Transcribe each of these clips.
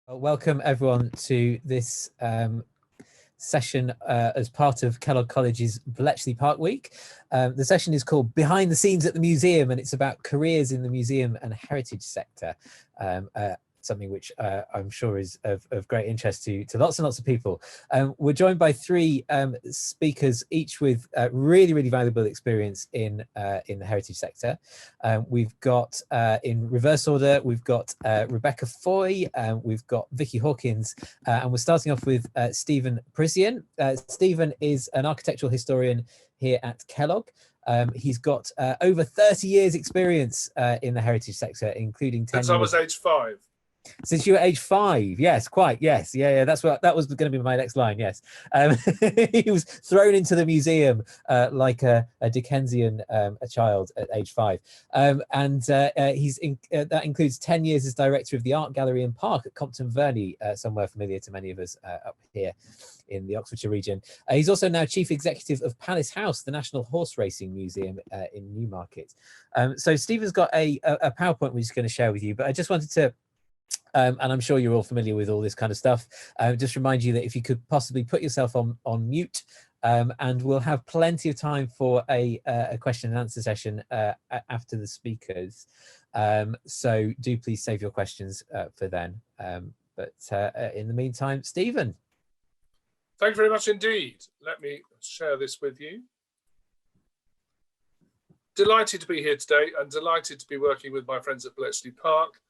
Well, welcome everyone to this session as part of Kellogg College's Bletchley Park Week. The session is called Behind the Scenes at the Museum, and it's about careers in the museum and heritage sector. Something which I'm sure is of great interest to lots and lots of people. We're joined by three speakers, each with really valuable experience in the heritage sector. We've got, in reverse order, we've got Rebecca Foy, we've got Vikki Hawkins, and we're starting off with Stephen Parissien. Stephen is an architectural historian here at Kellogg. He's got over 30 years experience in the heritage sector, including 10 Since I was age 5. Since you were age 5, yes, quite, yes, yeah. That was going to be my next line. Yes, he was thrown into the museum like a Dickensian a child at age 5, and that includes 10 years as director of the Art Gallery and Park at Compton, Verne, somewhere familiar to many of us up here in the Oxfordshire region. He's also now chief executive of Palace House, the National Horseracing Museum in Newmarket. So Stephen's got a PowerPoint we're just going to share with you, but I just wanted to. And I'm sure you're all familiar with all this kind of stuff. Just remind you that if you could possibly put yourself on mute, and we'll have plenty of time for a question and answer session after the speakers. So do please save your questions for then. But in the meantime, Stephen. Thank you very much indeed. Let me share this with you. Delighted to be here today and delighted to be working with my friends at Bletchley Park.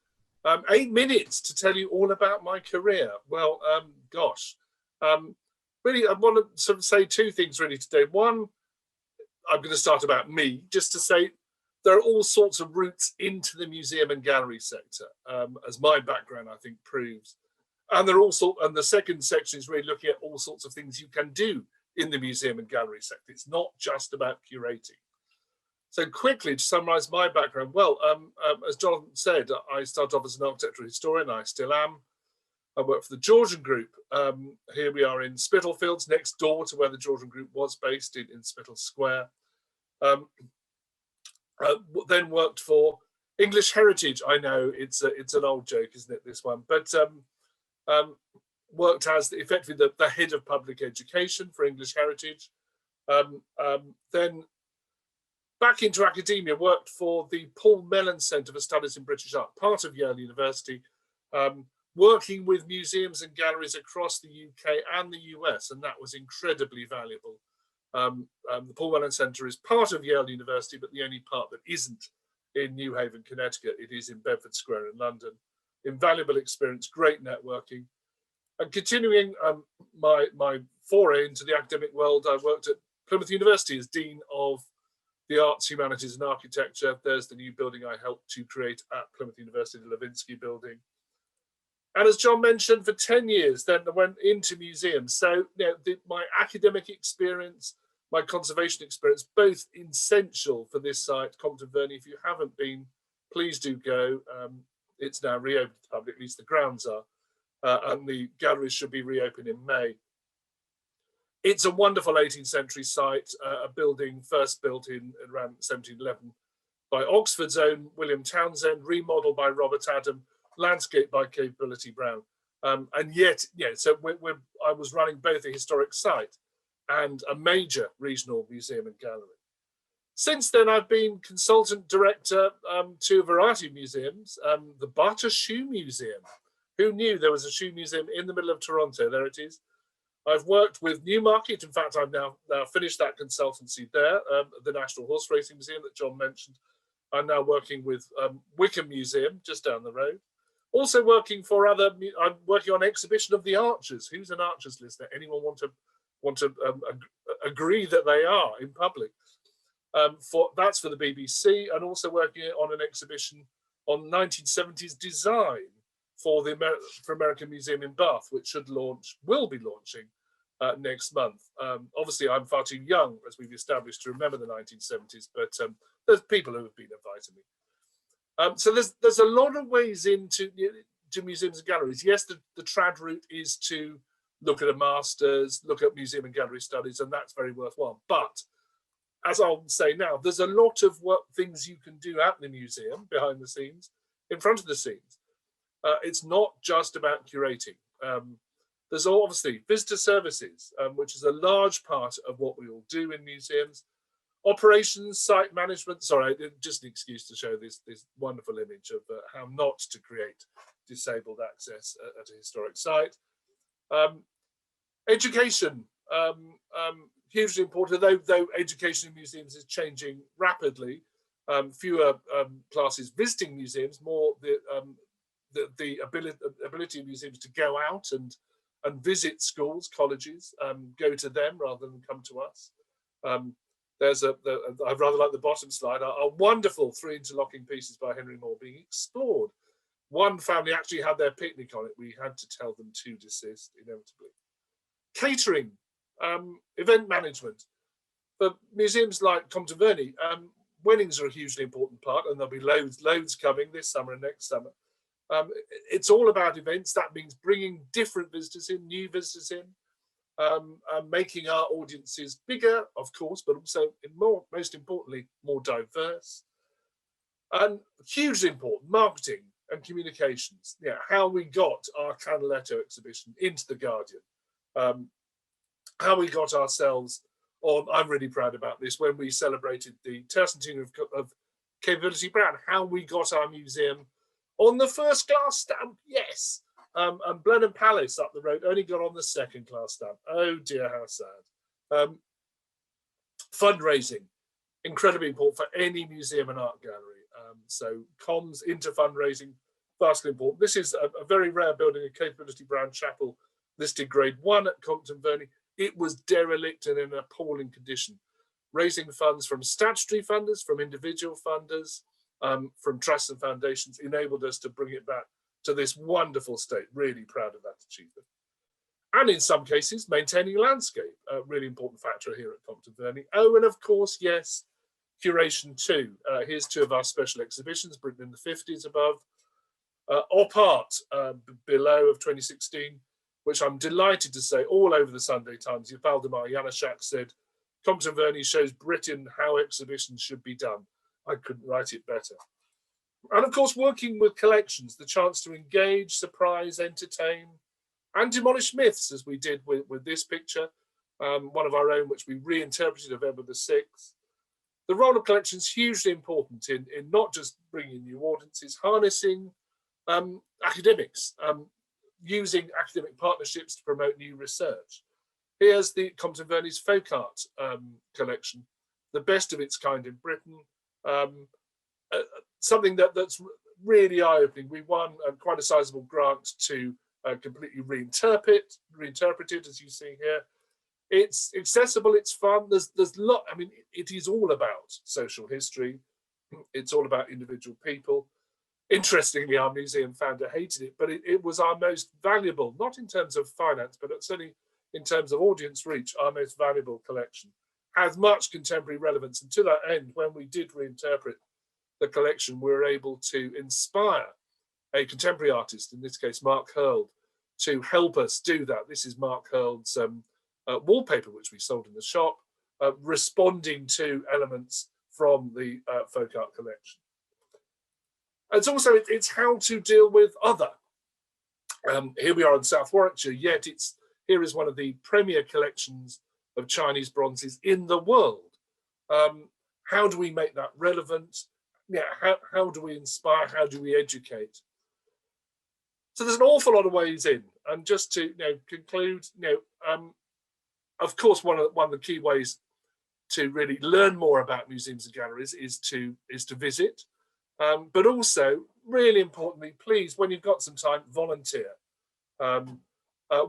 8 minutes to tell you all about my career. Well, really, I want to sort of say two things really today. One, I'm going to start about me, just to say there are all sorts of routes into the museum and gallery sector, as my background, I think, proves. And there are also, and the second section is really looking at all sorts of things you can do in the museum and gallery sector. It's not just about curating. So quickly to summarise my background, well, as Jonathan said, I started off as an architectural historian. I still am. I work for the Georgian Group. Here we are in Spitalfields, next door to where the Georgian Group was based in Spital Square. Then worked for English Heritage. I know it's an old joke, isn't it, this one? But worked as effectively the head of public education for English Heritage. Then back into academia, worked for the Paul Mellon Centre for Studies in British Art, part of Yale University, working with museums and galleries across the UK and the US, and that was incredibly valuable. The Paul Mellon Centre is part of Yale University, but the only part that isn't in New Haven, Connecticut. It is in Bedford Square in London. Invaluable experience, great networking. And continuing my foray into the academic world, I worked at Plymouth University as Dean of the Arts, Humanities and Architecture. There's the new building I helped to create at Plymouth University, the Levinsky building. And as John mentioned, for 10 years, then I went into museums. So my academic experience, my conservation experience, both essential for this site, Compton Verne. If you haven't been, please do go. It's now reopened to the public, at least the grounds are. And the galleries should be reopened in May. It's a wonderful 18th century site, a building first built in around 1711 by Oxford's own William Townsend, remodeled by Robert Adam, landscaped by Capability Brown. And yet, so I was running both a historic site and a major regional museum and gallery. Since then, I've been consultant director to a variety of museums. The Butter Shoe Museum. Who knew there was a shoe museum in the middle of Toronto? There it is. I've worked with Newmarket. In fact, I've now finished that consultancy there, the National Horseracing Museum that John mentioned. I'm now working with Wickham Museum, just down the road. Also working for I'm working on Exhibition of the Archers. Who's an Archers listener? Anyone want to agree that they are in public? That's for the BBC, and also working on an exhibition on 1970s design for the American Museum in Bath, which will be launching next month. Obviously, I'm far too young, as we've established, to remember the 1970s, but there's people who have been inviting me. So there's a lot of ways into museums and galleries. Yes, the trad route is to look at a master's, look at museum and gallery studies, and that's very worthwhile. But as I'll say now, there's a lot of things you can do at the museum, behind the scenes, in front of the scenes. It's not just about curating. There's obviously visitor services, which is a large part of what we all do in museums. Operations, site management. Sorry, just an excuse to show this wonderful image of how not to create disabled access at a historic site. Education, hugely important, though education in museums is changing rapidly. Fewer classes visiting museums, more the ability of museums to go out and visit schools, colleges, go to them rather than come to us. I rather like the bottom slide, are wonderful 3 interlocking pieces by Henry Moore being explored. One family actually had their picnic on it. We had to tell them to desist, inevitably. Catering, event management. For museums like Compton Verne, weddings are a hugely important part, and there'll be loads coming this summer and next summer. It's all about events. That means bringing different visitors in, new visitors in, making our audiences bigger, of course, but also most importantly, more diverse. And hugely important, marketing and communications. Yeah, how we got our Canaletto exhibition into The Guardian. How we got ourselves on, I'm really proud about this, when we celebrated the tercentenary of Capability Brand, how we got our museum on the first class stamp, yes. And Blenheim Palace up the road only got on the second class stamp. Oh dear, how sad. Fundraising, incredibly important for any museum and art gallery. So comms into fundraising, vastly important. This is a very rare building, a Capability Brand chapel, listed grade 1 at Compton Verne. It was derelict and in an appalling condition. Raising funds from statutory funders, from individual funders, from trusts and foundations enabled us to bring it back to this wonderful state. Really proud of that achievement. And in some cases, maintaining landscape, a really important factor here at Compton Verne. Oh, and of course, yes, curation too. Here's 2 of our special exhibitions, Britain in the 50s above. Op Art below of 2016, which I'm delighted to say all over the Sunday Times, Valdemar Janaszak said, Compton Verne shows Britain how exhibitions should be done. I couldn't write it better. And of course, working with collections, the chance to engage, surprise, entertain, and demolish myths, as we did with this picture, one of our own, which we reinterpreted of Edward VI. The role of collections hugely important in not just bringing new audiences, harnessing academics, using academic partnerships to promote new research. Here's the Compton Verne's folk art collection, the best of its kind in Britain. Something that's really eye-opening. We won quite a sizable grant to completely reinterpret it, as you see here. It's accessible, it's fun. There's I mean, it is all about social history. It's all about individual people. Interestingly, our museum founder hated it, but it was our most valuable, not in terms of finance, but certainly in terms of audience reach, our most valuable collection. Has much contemporary relevance. And to that end, when we did reinterpret the collection, we were able to inspire a contemporary artist, in this case, Mark Hurld, to help us do that. This is Mark Hurld's wallpaper, which we sold in the shop, responding to elements from the folk art collection. It's also, it's how to deal with other. Here we are in South Warwickshire, yet here is one of the premier collections of Chinese bronzes in the world. How do we make that relevant? Yeah, how do we inspire? How do we educate? So there's an awful lot of ways in. And just to conclude, of course, one of the key ways to really learn more about museums and galleries is to visit. But also, really importantly, please, when you've got some time, volunteer.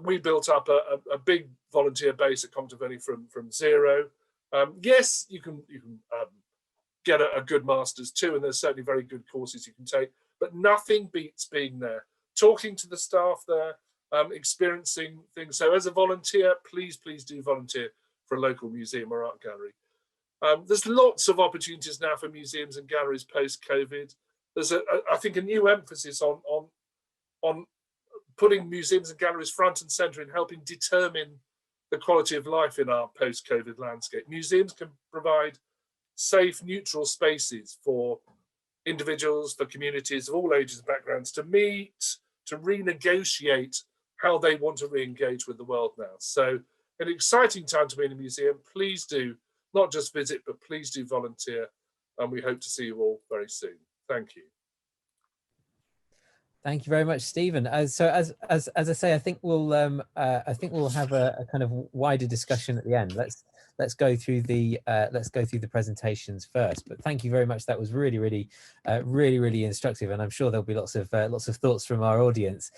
We built up a big volunteer base at Compton Verne from zero. Yes, you can get a good master's too, and there's certainly very good courses you can take, but nothing beats being there, talking to the staff there, experiencing things. So as a volunteer, please do volunteer for a local museum or art gallery. There's lots of opportunities now for museums and galleries post-COVID. There's I think a new emphasis on putting museums and galleries front and center in helping determine the quality of life in our post-COVID landscape. Museums can provide safe, neutral spaces for individuals, for communities of all ages and backgrounds to meet, to renegotiate how they want to re-engage with the world now. So an exciting time to be in a museum. Please do not just visit, but please do volunteer. And we hope to see you all very soon. Thank you. Thank you very much, Stephen. So as I say, I think we'll have a kind of wider discussion at the end. Let's go through the presentations first. But thank you very much. That was really instructive, and I'm sure there'll be lots of thoughts from our audience.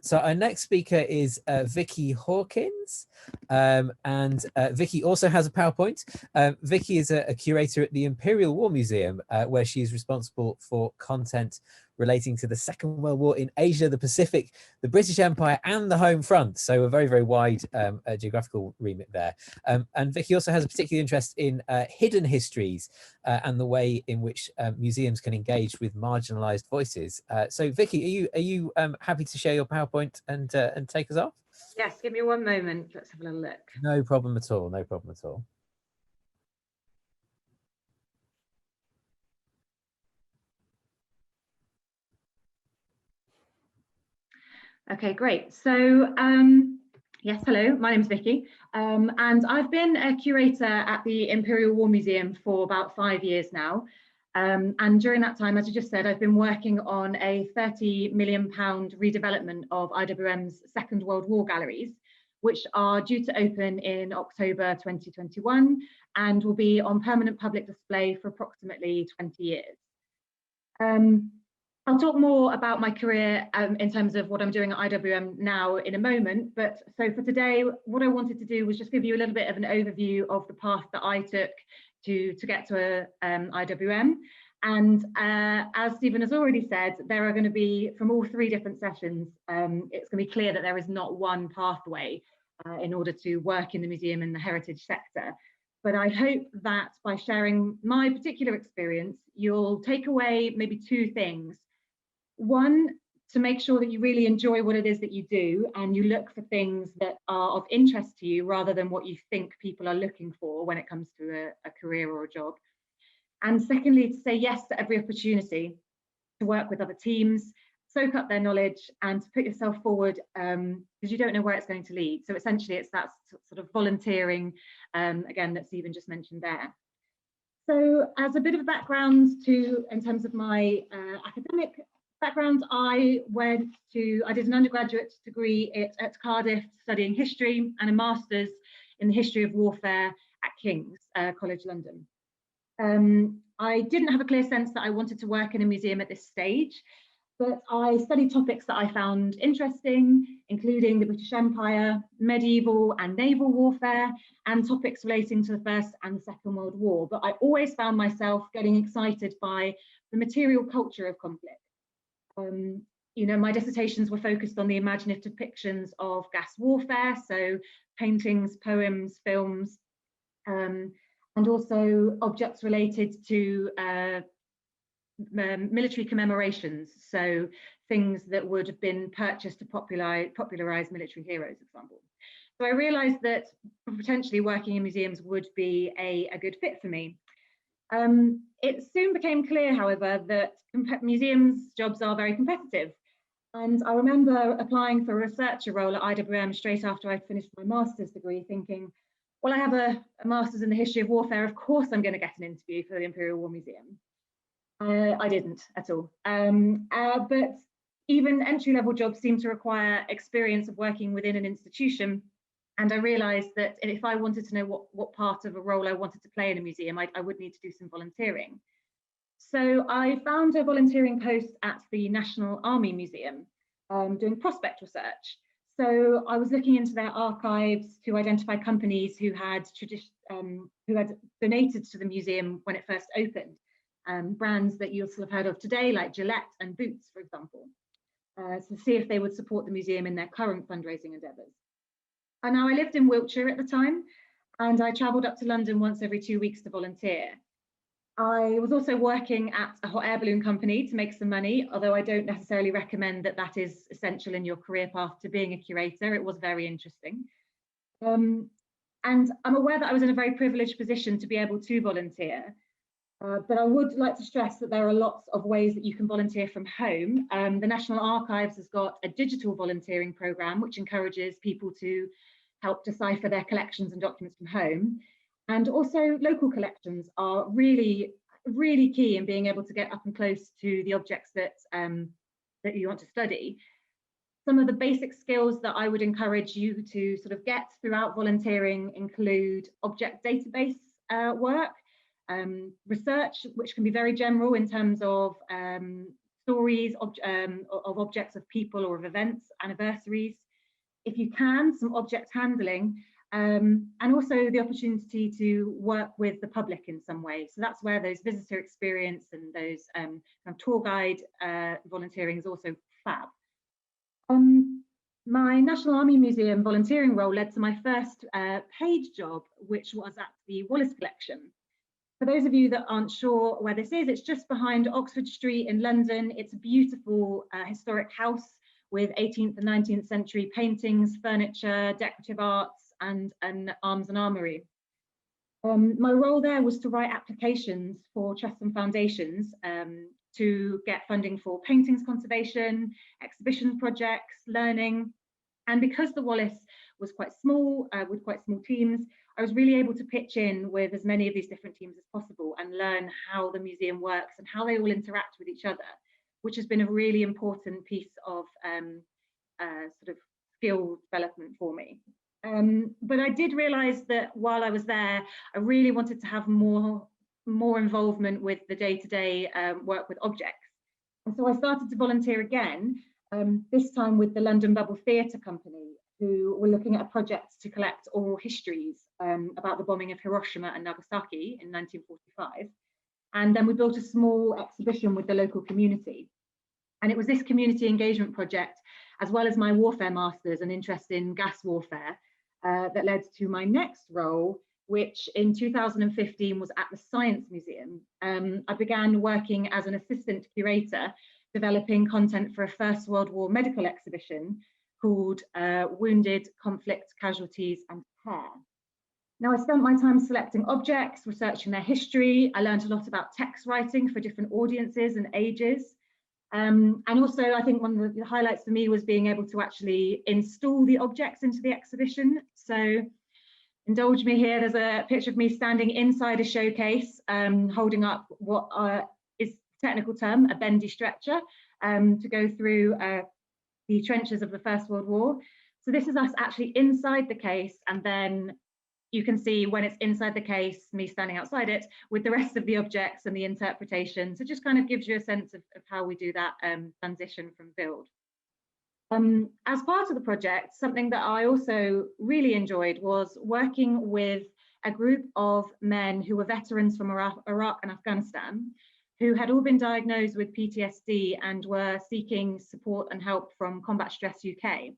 So our next speaker is Vikki Hawkins, and Vikki also has a PowerPoint. Vikki is a curator at the Imperial War Museum, where she is responsible for content relating to the Second World War in Asia, the Pacific, the British Empire, and the home front. So a very wide geographical remit there. And Vikki also has a particular interest in hidden histories and the way in which museums can engage with marginalised voices. So Vikki, are you happy to share your PowerPoint and take us off? Yes, give me one moment. Let's have a little look. No problem at all. No problem at all. Okay, great. So yes, hello, my name is Vikki, and I've been a curator at the Imperial War Museum for about 5 years now. And during that time, as I just said, I've been working on a £30 million redevelopment of IWM's Second World War galleries, which are due to open in October 2021 and will be on permanent public display for approximately 20 years. I'll talk more about my career in terms of what I'm doing at IWM now in a moment, but so for today, what I wanted to do was just give you a little bit of an overview of the path that I took to get to IWM. And as Stephen has already said, there are going to be, from all 3 different sessions, it's going to be clear that there is not one pathway in order to work in the museum in the heritage sector. But I hope that by sharing my particular experience, you'll take away maybe 2 things. One, to make sure that you really enjoy what it is that you do and you look for things that are of interest to you rather than what you think people are looking for when it comes to a career or a job. And secondly, to say yes to every opportunity, to work with other teams, soak up their knowledge and to put yourself forward because you don't know where it's going to lead. So essentially it's that sort of volunteering, again, that Stephen just mentioned there. So as a bit of a background in terms of my academic background, I did an undergraduate degree at Cardiff studying history and a master's in the history of warfare at King's College London. I didn't have a clear sense that I wanted to work in a museum at this stage, but I studied topics that I found interesting, including the British Empire, medieval and naval warfare, and topics relating to the First and the Second World War. But I always found myself getting excited by the material culture of conflict. You know, my dissertations were focused on the imaginative depictions of gas warfare, so paintings, poems, films, and also objects related to military commemorations, so things that would have been purchased to popularize military heroes, for example. So I realized that potentially working in museums would be a good fit for me. It soon became clear, however, that museums jobs are very competitive. And I remember applying for a researcher role at IWM straight after I'd finished my master's degree, thinking, well, I have a master's in the history of warfare, of course I'm going to get an interview for the Imperial War Museum. I didn't at all. But even entry-level jobs seem to require experience of working within an institution. And I realized that if I wanted to know what part of a role I wanted to play in a museum, I would need to do some volunteering. So I found a volunteering post at the National Army Museum doing prospect research. So I was looking into their archives to identify companies who had donated to the museum when it first opened. Brands that you'll still have heard of today, like Gillette and Boots, for example, to see if they would support the museum in their current fundraising endeavours. And now I lived in Wiltshire at the time, and I travelled up to London once every 2 weeks to volunteer. I was also working at a hot air balloon company to make some money, although I don't necessarily recommend that that is essential in your career path to being a curator. It was very interesting. And I'm aware that I was in a very privileged position to be able to volunteer. But I would like to stress that there are lots of ways that you can volunteer from home. The National Archives has got a digital volunteering programme which encourages people to help decipher their collections and documents from home. And also local collections are really, really key in being able to get up and close to the objects that, that you want to study. Some of the basic skills that I would encourage you to sort of get throughout volunteering include object database work, research, which can be very general in terms of stories of objects, of people, or of events, anniversaries. If you can, some object handling, and also the opportunity to work with the public in some way. So that's where those visitor experience and those kind of tour guide volunteering is also fab. My National Army Museum volunteering role led to my first paid job, which was at the Wallace Collection. For those of you that aren't sure where this is, it's just behind Oxford Street in London. It's a beautiful historic house with 18th and 19th century paintings, furniture, decorative arts, and an arms and armoury. My role there was to write applications for trusts and foundations to get funding for paintings conservation, exhibition projects, learning. And because the Wallace was quite small, with quite small teams, I was really able to pitch in with as many of these different teams as possible and learn how the museum works and how they all interact with each other, which has been a really important piece of sort of skill development for me. But I did realise that while I was there, I really wanted to have more involvement with the day-to-day work with objects. And so I started to volunteer again, this time with the London Bubble Theatre Company, who were looking at a project to collect oral histories about the bombing of Hiroshima and Nagasaki in 1945. And then we built a small exhibition with the local community. And it was this community engagement project, as well as my warfare masters and interest in gas warfare, that led to my next role, which in 2015 was at the Science Museum. I began working as an assistant curator, developing content for a First World War medical exhibition called Wounded, Conflict, Casualties and Care. Now, I spent my time selecting objects, researching their history. I learned a lot about text writing for different audiences and ages. And also, I think one of the highlights for me was being able to actually install the objects into the exhibition. So indulge me here, there's a picture of me standing inside a showcase, holding up what is the technical term, a bendy stretcher, to go through the trenches of the First World War. So this is us actually inside the case, and then you can see when it's inside the case, me standing outside it with the rest of the objects and the interpretation. So it just kind of gives you a sense of how we do that transition from build. As part of the project, something that I also really enjoyed was working with a group of men who were veterans from Iraq and Afghanistan, who had all been diagnosed with PTSD and were seeking support and help from Combat Stress UK.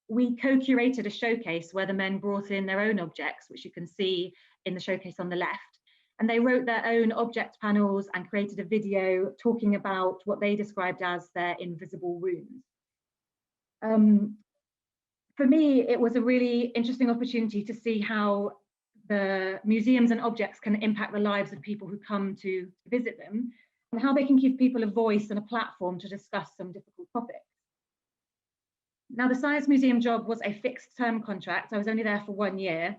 We co-curated a showcase where the men brought in their own objects, which you can see in the showcase on the left. And they wrote their own object panels and created a video talking about what they described as their invisible wounds. For me, it was a really interesting opportunity to see how the museums and objects can impact the lives of people who come to visit them, and how they can give people a voice and a platform to discuss some difficult topics. Now, the Science Museum job was a fixed term contract. I was only there for 1 year.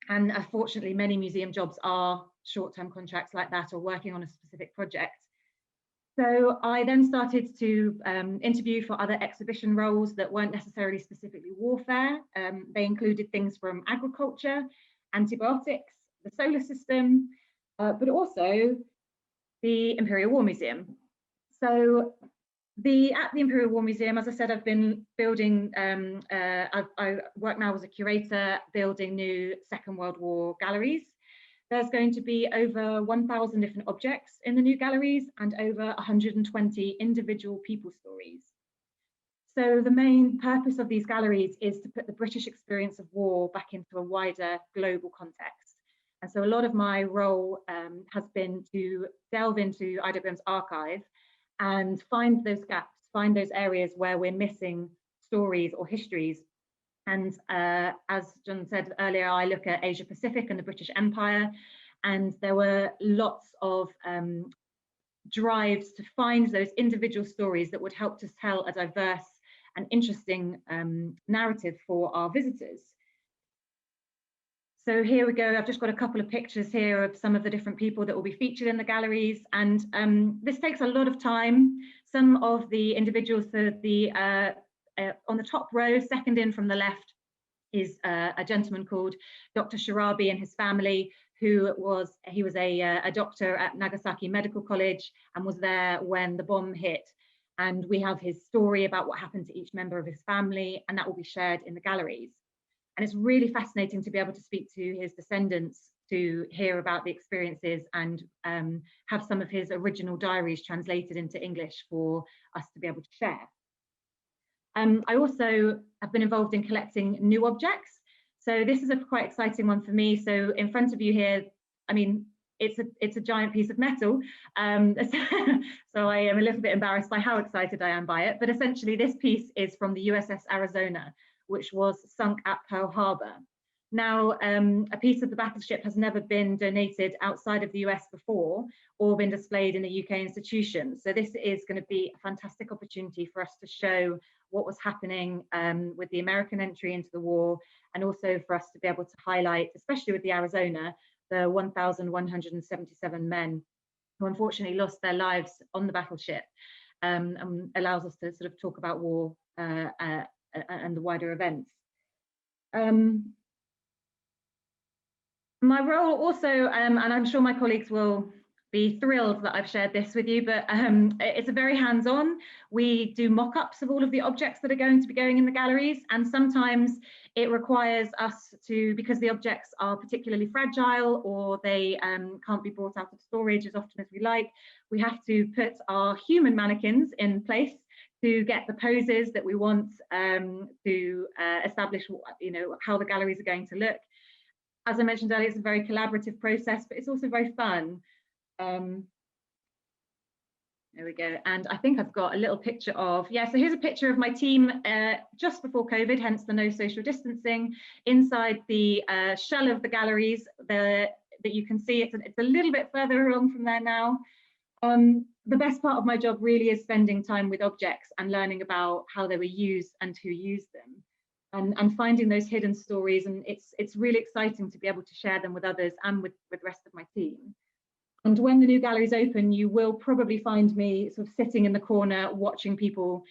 And unfortunately, many museum jobs are short-term contracts like that, or working on a specific project. So I then started to interview for other exhibition roles that weren't necessarily specifically warfare. They included things from agriculture, antibiotics, the solar system, but also the Imperial War Museum. So at the Imperial War Museum, as I said, I've been building, I work now as a curator, building new Second World War galleries. There's going to be over 1,000 different objects in the new galleries and over 120 individual people stories. So the main purpose of these galleries is to put the British experience of war back into a wider global context. And so a lot of my role has been to delve into IWM's archive and find those gaps, find those areas where we're missing stories or histories. And as John said earlier, I look at Asia Pacific and the British Empire, And there were lots of drives to find those individual stories that would help to tell a diverse and interesting narrative for our visitors. So here we go. I've just got a couple of pictures here of some of the different people that will be featured in the galleries. And this takes a lot of time. Some of the individuals, on the top row, second in from the left, is a gentleman called Dr. Shirabi and his family, who was a doctor at Nagasaki Medical College and was there when the bomb hit. And we have his story about what happened to each member of his family, and that will be shared in the galleries. And it's really fascinating to be able to speak to his descendants, to hear about the experiences, and have some of his original diaries translated into English for us to be able to share. I also have been involved in collecting new objects. So this is a quite exciting one for me. So in front of you here, I mean, it's a giant piece of metal. So I am a little bit embarrassed by how excited I am by it. But essentially, this piece is from the USS Arizona, which was sunk at Pearl Harbor. Now, a piece of the battleship has never been donated outside of the US before or been displayed in a UK institution. So this is going to be a fantastic opportunity for us to show what was happening with the American entry into the war, and also for us to be able to highlight, especially with the Arizona, the 1,177 men who unfortunately lost their lives on the battleship, and allows us to sort of talk about war and the wider events. My role also, and I'm sure my colleagues will be thrilled that I've shared this with you, but it's a very hands-on. We do mock-ups of all of the objects that are going to be going in the galleries, and sometimes it requires us to, because the objects are particularly fragile or they can't be brought out of storage as often as we like, we have to put our human mannequins in place to get the poses that we want to establish, you know, how the galleries are going to look. As I mentioned earlier, it's a very collaborative process, but it's also very fun. There we go. And I think I've got a little picture of, yeah, so here's a picture of my team just before COVID, hence the no social distancing, inside the shell of the galleries that you can see. It's a little bit further along from there now. The best part of my job really is spending time with objects and learning about how they were used and who used them, and finding those hidden stories. And it's really exciting to be able to share them with others and with the rest of my team. And when the new galleries open, you will probably find me sort of sitting in the corner watching people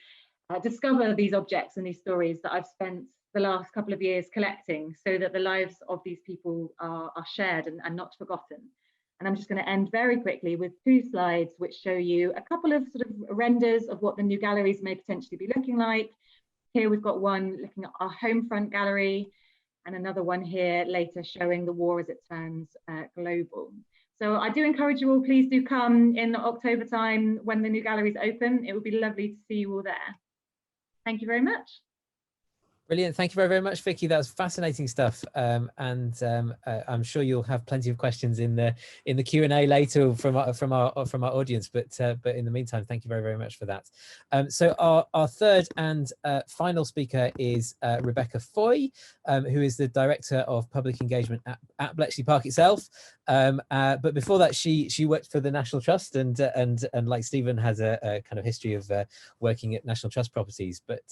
discover these objects and these stories that I've spent the last couple of years collecting, so that the lives of these people are shared and not forgotten. And I'm just going to end very quickly with 2 slides which show you a couple of sort of renders of what the new galleries may potentially be looking like. Here we've got one looking at our home front gallery, and another one here later showing the war as it turns global. So I do encourage you all, please do come in October time when the new galleries open. It would be lovely to see you all there. Thank you very much. Brilliant. Thank you very, very much, Vikki. That was fascinating stuff. And I'm sure you'll have plenty of questions in the Q&A later from our audience. But in the meantime, thank you very, very much for that. So our third and final speaker is Rebecca Foy, who is the Director of Public Engagement at Bletchley Park itself. But before that, she worked for the National Trust and like Stephen has a kind of history of working at National Trust properties. But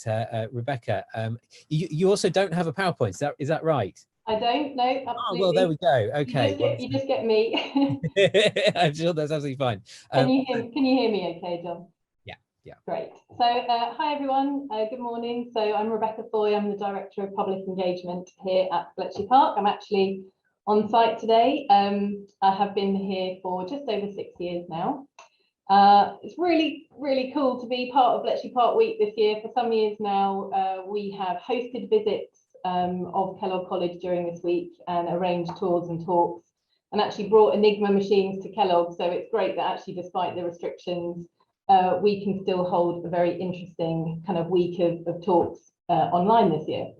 Rebecca, you also don't have a PowerPoint, is that right? I don't, no, absolutely. Oh, well, there we go. Okay. You just get me. I'm sure that's absolutely fine. Can you hear me okay, John? Yeah. Great. So hi everyone, good morning. So I'm Rebecca Foy, I'm the Director of Public Engagement here at Bletchley Park. I'm actually on site today. I have been here for just over 6 years now. It's really, really cool to be part of Bletchley Park Week this year. For some years now, we have hosted visits of Kellogg College during this week and arranged tours and talks, and actually brought Enigma machines to Kellogg. So it's great that actually, despite the restrictions, we can still hold a very interesting kind of week of talks online this year.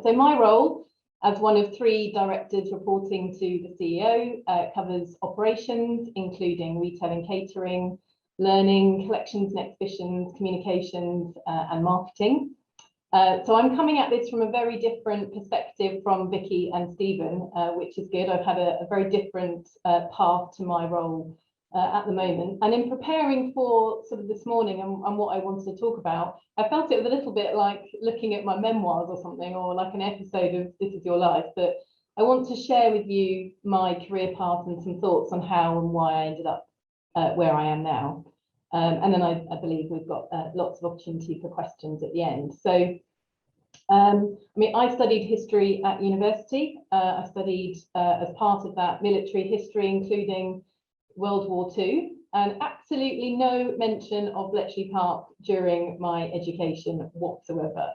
So my role as one of 3 directors reporting to the CEO covers operations, including retail and catering, learning, collections and exhibitions, communications and marketing. So I'm coming at this from a very different perspective from Vikki and Stephen, which is good. I've had a very different path to my role at the moment. And in preparing for sort of this morning and what I wanted to talk about, I felt it was a little bit like looking at my memoirs or something, or like an episode of This Is Your Life. But I want to share with you my career path and some thoughts on how and why I ended up where I am now. And then I believe we've got lots of opportunity for questions at the end. So, I mean, I studied history at university. I studied as part of that military history, including World War II, and absolutely no mention of Bletchley Park during my education whatsoever.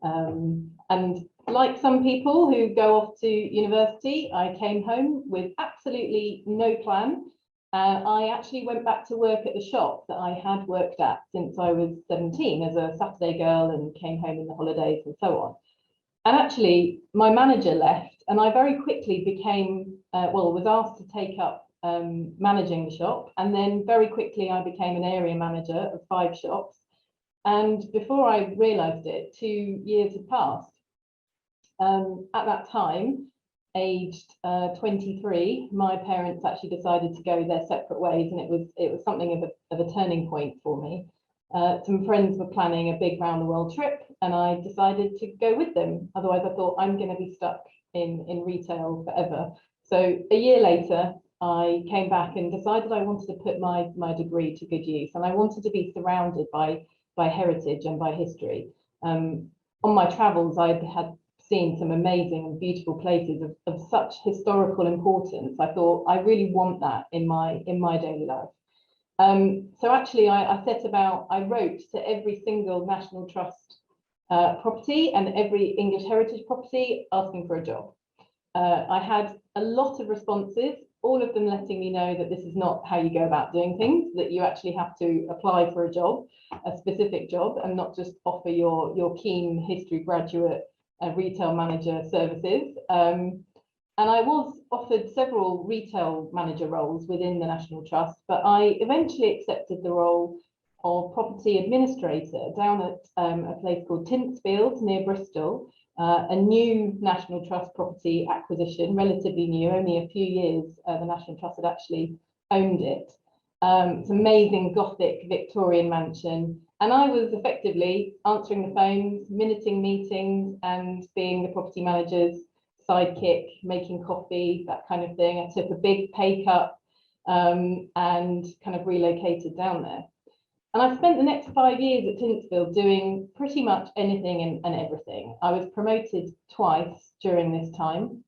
And like some people who go off to university, I came home with absolutely no plan. I actually went back to work at the shop that I had worked at since I was 17 as a Saturday girl, and came home in the holidays and so on. And actually, my manager left, and I very quickly became, was asked to take up managing the shop. And then very quickly, I became an area manager of 5 shops. And before I realised it, 2 years had passed. At that time, aged 23, my parents actually decided to go their separate ways, and it was something of a turning point for me. Some friends were planning a big round the world trip, and I decided to go with them. Otherwise, I thought I'm going to be stuck in retail forever. So a year later, I came back and decided I wanted to put my degree to good use, and I wanted to be surrounded by heritage and by history. On my travels, I had seen some amazing and beautiful places of such historical importance. I thought I really want that in my daily life. So actually, I set about, I wrote to every single National Trust property and every English heritage property asking for a job. I had a lot of responses, all of them letting me know that this is not how you go about doing things, that you actually have to apply for a job, a specific job, and not just offer your keen history graduate retail manager services. And I was offered several retail manager roles within the National Trust, but I eventually accepted the role of property administrator down at a place called Tinsfield near Bristol, a new National Trust property acquisition, relatively new, only a few years the National Trust had actually owned it. It's an amazing Gothic Victorian mansion. And I was effectively answering the phones, minuting meetings, and being the property manager's sidekick, making coffee, that kind of thing. I took a big pay cut and kind of relocated down there. And I spent the next 5 years at Tinsfield doing pretty much anything and everything. I was promoted twice during this time.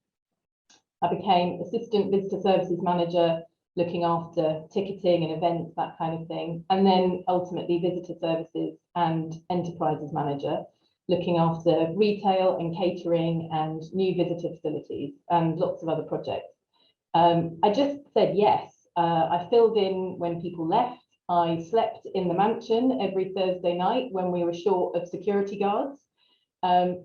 I became Assistant Visitor Services Manager, looking after ticketing and events, that kind of thing. And then ultimately Visitor Services and Enterprises Manager, looking after retail and catering and new visitor facilities and lots of other projects. I just said yes. I filled in when people left. I slept in the mansion every Thursday night when we were short of security guards.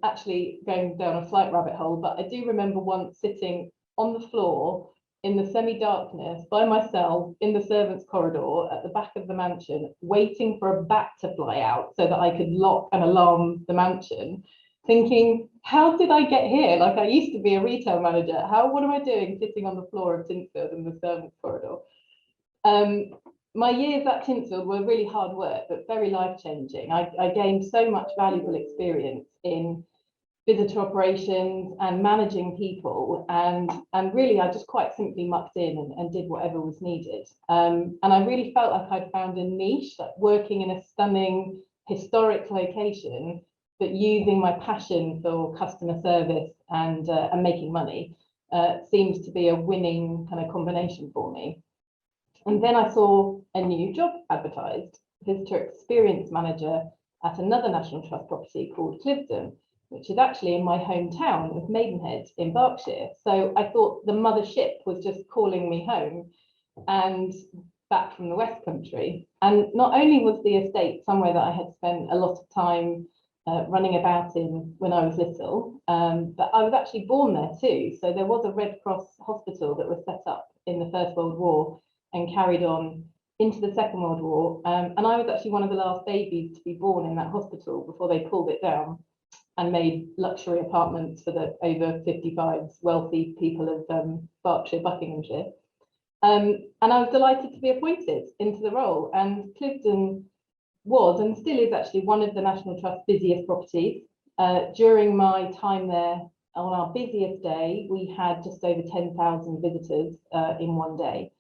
Actually going down a slight rabbit hole, but I do remember once sitting on the floor in the semi-darkness by myself in the servants' corridor at the back of the mansion, waiting for a bat to fly out so that I could lock and alarm the mansion, thinking, how did I get here? Like, I used to be a retail manager. What am I doing sitting on the floor of Tinsfield in the servants' corridor? My years at Tinsfield were really hard work, but very life-changing. I gained so much valuable experience in visitor operations and managing people, and really I just quite simply mucked in and did whatever was needed. And I really felt like I'd found a niche, like working in a stunning historic location, but using my passion for customer service and making money seems to be a winning kind of combination for me. And then I saw a new job advertised, Visitor Experience Manager at another National Trust property called Cliveden, which is actually in my hometown of Maidenhead in Berkshire. So I thought the mothership was just calling me home and back from the West Country. And not only was the estate somewhere that I had spent a lot of time running about in when I was little, but I was actually born there too. So there was a Red Cross hospital that was set up in the First World War and carried on into the Second World War. And I was actually one of the last babies to be born in that hospital before they pulled it down. made luxury apartments for the over 55s wealthy people of Berkshire, Buckinghamshire. And I was delighted to be appointed into the role. And Cliveden was and still is actually one of the National Trust's busiest properties. During my time there, on our busiest day, we had just over 10,000 visitors in one day.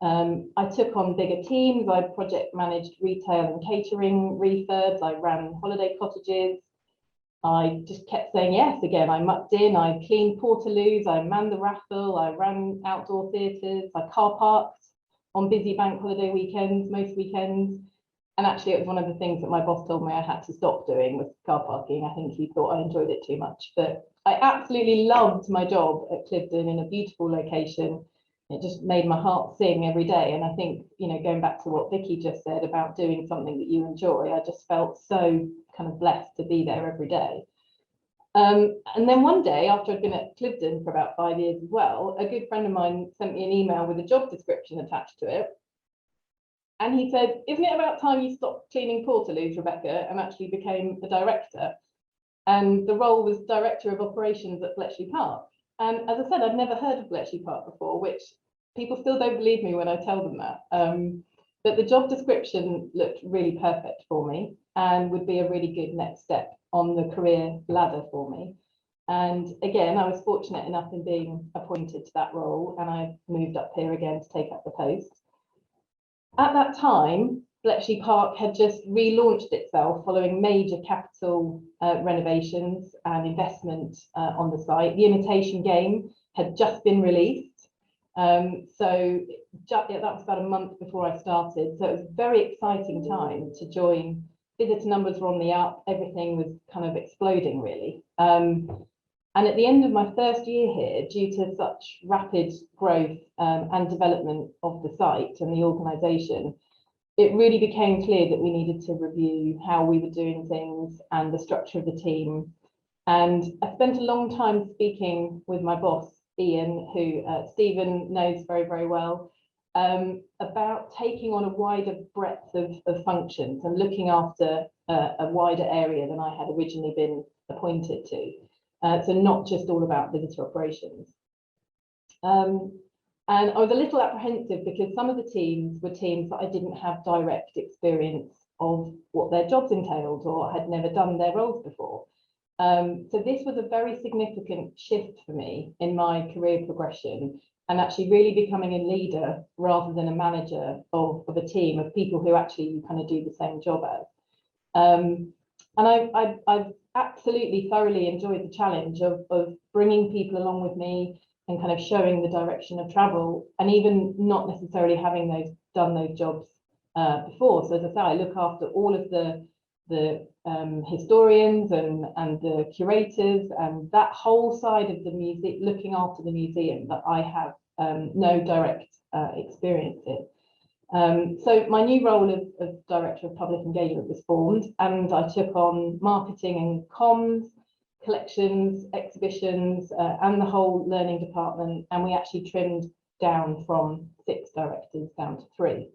I took on bigger teams. I project managed retail and catering refurbs. I ran holiday cottages. I just kept saying yes again. I mucked in, I cleaned Portaloos, I manned the raffle, I ran outdoor theatres, I car parked on busy bank holiday weekends, most weekends. And actually it was one of the things that my boss told me I had to stop doing was car parking. I think he thought I enjoyed it too much. But I absolutely loved my job at Cliveden in a beautiful location. It just made my heart sing every day. And I think, you know, going back to what Vikki just said about doing something that you enjoy, I just felt so kind of blessed to be there every day. And then one day, after I'd been at Cliveden for about 5 years as well, a good friend of mine sent me an email with a job description attached to it. And he said, isn't it about time you stopped cleaning Portaloos, Rebecca, and actually became a director? And the role was Director of Operations at Bletchley Park. And as I said, I'd never heard of Bletchley Park before, which people still don't believe me when I tell them that. But the job description looked really perfect for me and would be a really good next step on the career ladder for me. And again, I was fortunate enough in being appointed to that role, and I moved up here again to take up the post. At that time, Bletchley Park had just relaunched itself following major capital renovations and investment on the site. The Imitation Game had just been released. That was about a month before I started. So it was a very exciting time to join. Visitor numbers were on the up. Everything was kind of exploding, really. And at the end of my first year here, due to such rapid growth and development of the site and the organisation, it really became clear that we needed to review how we were doing things and the structure of the team. And I spent a long time speaking with my boss, Ian, who Stephen knows very, very well, about taking on a wider breadth of functions and looking after a wider area than I had originally been appointed to. So not just all about visitor operations. And I was a little apprehensive because some of the teams were teams that I didn't have direct experience of what their jobs entailed or had never done their roles before. So this was a very significant shift for me in my career progression and actually really becoming a leader rather than a manager of a team of people who actually kind of do the same job as. And I've absolutely thoroughly enjoyed the challenge of bringing people along with me and kind of showing the direction of travel, and even not necessarily having done those jobs before. So as I say, I look after all of the historians and the curators and that whole side of the museum, looking after the museum that I have no direct experience in. So my new role of Director of Public Engagement was formed, and I took on marketing and comms, collections, exhibitions, and the whole learning department, and we actually trimmed down from 6 directors down to 3.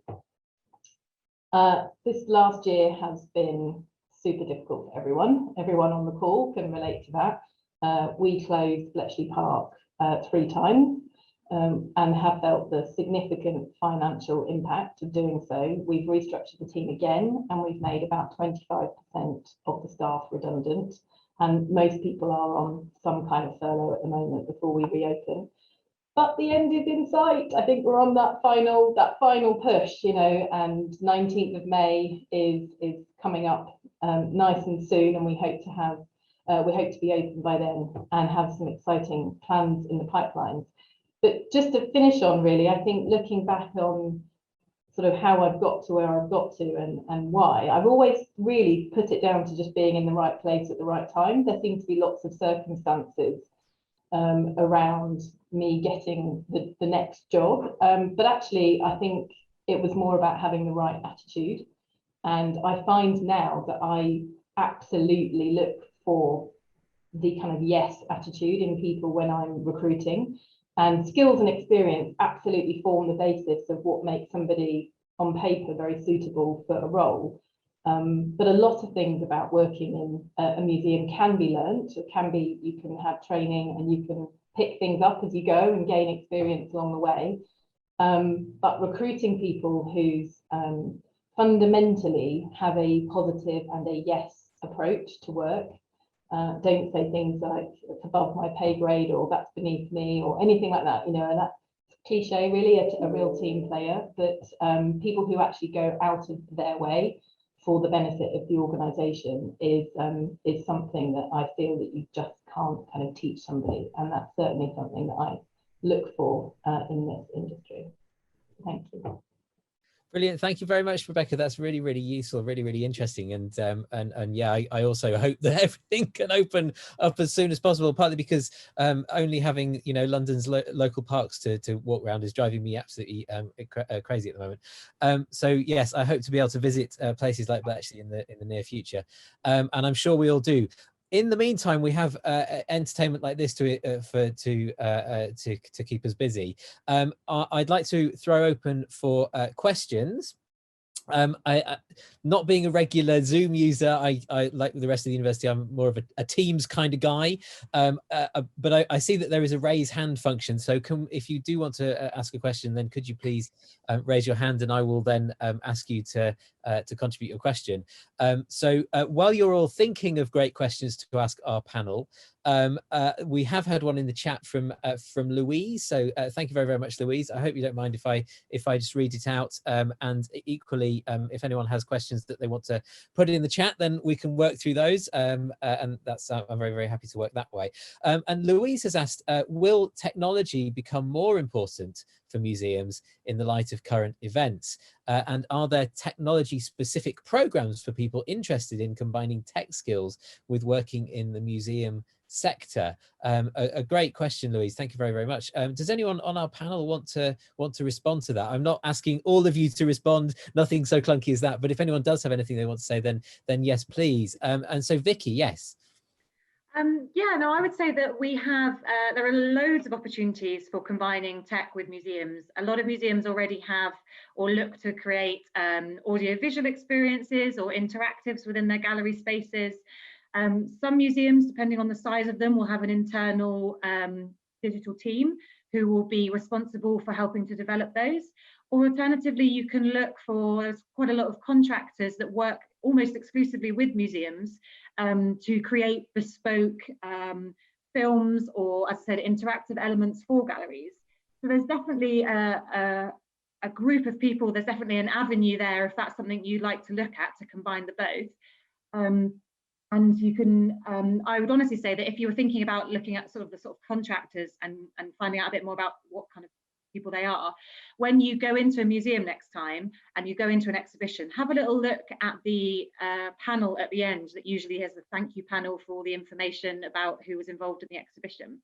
This last year has been super difficult for everyone. Everyone on the call can relate to that. We closed Bletchley Park 3 times and have felt the significant financial impact of doing so. We've restructured the team again, and we've made about 25% of the staff redundant. And most people are on some kind of furlough at the moment before we reopen. But the end is in sight. I think we're on that final push, you know, and 19th of May is coming up nice and soon, and we hope to be open by then and have some exciting plans in the pipelines. But just to finish on, really, I think looking back on sort of how I've got to where I've got to and why, I've always really put it down to just being in the right place at the right time. There seem to be lots of circumstances around me getting the next job, but actually I think it was more about having the right attitude. And I find now that I absolutely look for the kind of yes attitude in people when I'm recruiting, and skills and experience absolutely form the basis of what makes somebody on paper very suitable for a role. But a lot of things about working in a museum can be learnt. It can be, you can have training and you can pick things up as you go and gain experience along the way. But recruiting people who's fundamentally have a positive and a yes approach to work. Don't say things like it's above my pay grade or that's beneath me or anything like that, you know, and that's cliche really, a real team player, but people who actually go out of their way for the benefit of the organisation is something that I feel that you just can't kind of teach somebody, and that's certainly something that I look for in this industry. Thank you. Brilliant. Thank you very much, Rebecca. That's really, really useful, really, really interesting. And yeah, I also hope that everything can open up as soon as possible, partly because only having, you know, London's local parks to walk around is driving me absolutely crazy at the moment. So yes, I hope to be able to visit places like Bletchley in the near future. And I'm sure we all do. In the meantime, we have entertainment like this to keep us busy. I'd like to throw open for questions. Not being a regular Zoom user, I like the rest of the university, I'm more of a Teams kind of guy. But I see that there is a raise hand function. So if you do want to ask a question, then could you please raise your hand, and I will then ask you to contribute your question. So while you're all thinking of great questions to ask our panel, we have had one in the chat from Louise. So thank you very, very much, Louise. I hope you don't mind if I just read it out. And equally, if anyone has questions that they want to put it in the chat, then we can work through those. And that's I'm very, very happy to work that way. And Louise has asked, will technology become more important for museums in the light of current events? And are there technology-specific programs for people interested in combining tech skills with working in the museum sector? A great question, Louise. Thank you very, very much. Does anyone on our panel want to respond to that? I'm not asking all of you to respond, nothing so clunky as that, but if anyone does have anything they want to say, then yes, please. And so Vikki, yes. Yeah, no, I would say that we have, there are loads of opportunities for combining tech with museums. A lot of museums already have or look to create audio-visual experiences or interactives within their gallery spaces. Some museums, depending on the size of them, will have an internal digital team who will be responsible for helping to develop those. Or alternatively, you can look for, there's quite a lot of contractors that work almost exclusively with museums to create bespoke films or, as I said, interactive elements for galleries. So there's definitely a group of people, there's definitely an avenue there if that's something you'd like to look at to combine the both. And you can, I would honestly say that if you were thinking about looking at sort of the sort of contractors and finding out a bit more about what kind of people they are, when you go into a museum next time and you go into an exhibition, have a little look at the panel at the end that usually has the thank you panel for all the information about who was involved in the exhibition.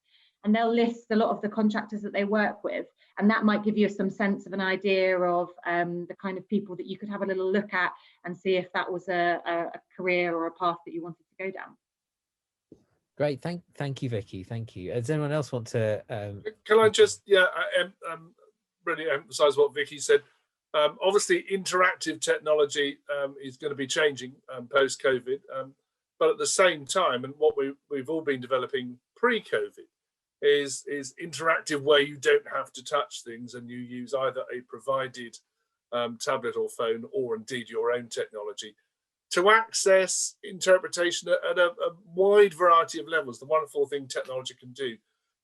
And they'll list a lot of the contractors that they work with, and that might give you some sense of an idea of the kind of people that you could have a little look at and see if that was a career or a path that you wanted to go down. Great, thank you, Vikki. Thank you. Does anyone else want to? Can I just really emphasise what Vikki said? Obviously, interactive technology is going to be changing post-COVID, but at the same time, and what we've all been developing pre-COVID is interactive where you don't have to touch things and you use either a provided tablet or phone or indeed your own technology to access interpretation at a wide variety of levels. The wonderful thing technology can do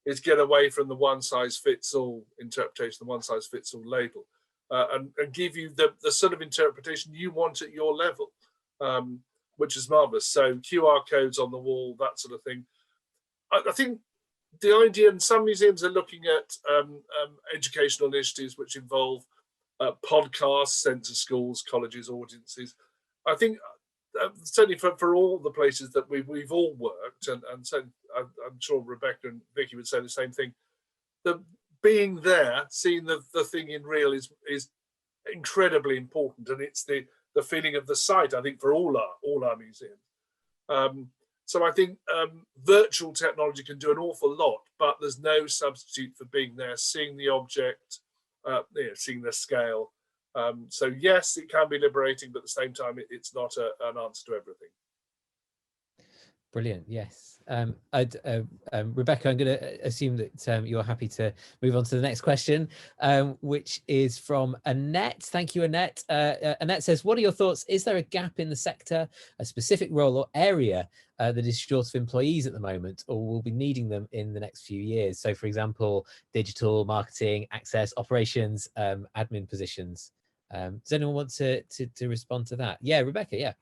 is get away from the one-size-fits-all interpretation, the one-size-fits-all label, and give you the sort of interpretation you want at your level, which is marvellous. So QR codes on the wall, that sort of thing. I think the idea, and some museums are looking at educational initiatives which involve podcasts sent to schools, colleges, audiences. I think certainly for all the places that we've all worked, and so I'm sure Rebecca and Vikki would say the same thing, that being there, seeing the thing in real is incredibly important, and it's the feeling of the site, I think, for all our museums. So I think virtual technology can do an awful lot, but there's no substitute for being there, seeing the object, seeing the scale, So yes, it can be liberating, but at the same time, it's not an answer to everything. Brilliant. Yes. Rebecca, I'm going to assume that you're happy to move on to the next question, which is from Annette. Thank you, Annette. Annette says, what are your thoughts? Is there a gap in the sector, a specific role or area that is short of employees at the moment, or will be needing them in the next few years? So, for example, digital, marketing, access, operations, admin positions. Does anyone want to respond to that? Yeah, Rebecca, yeah.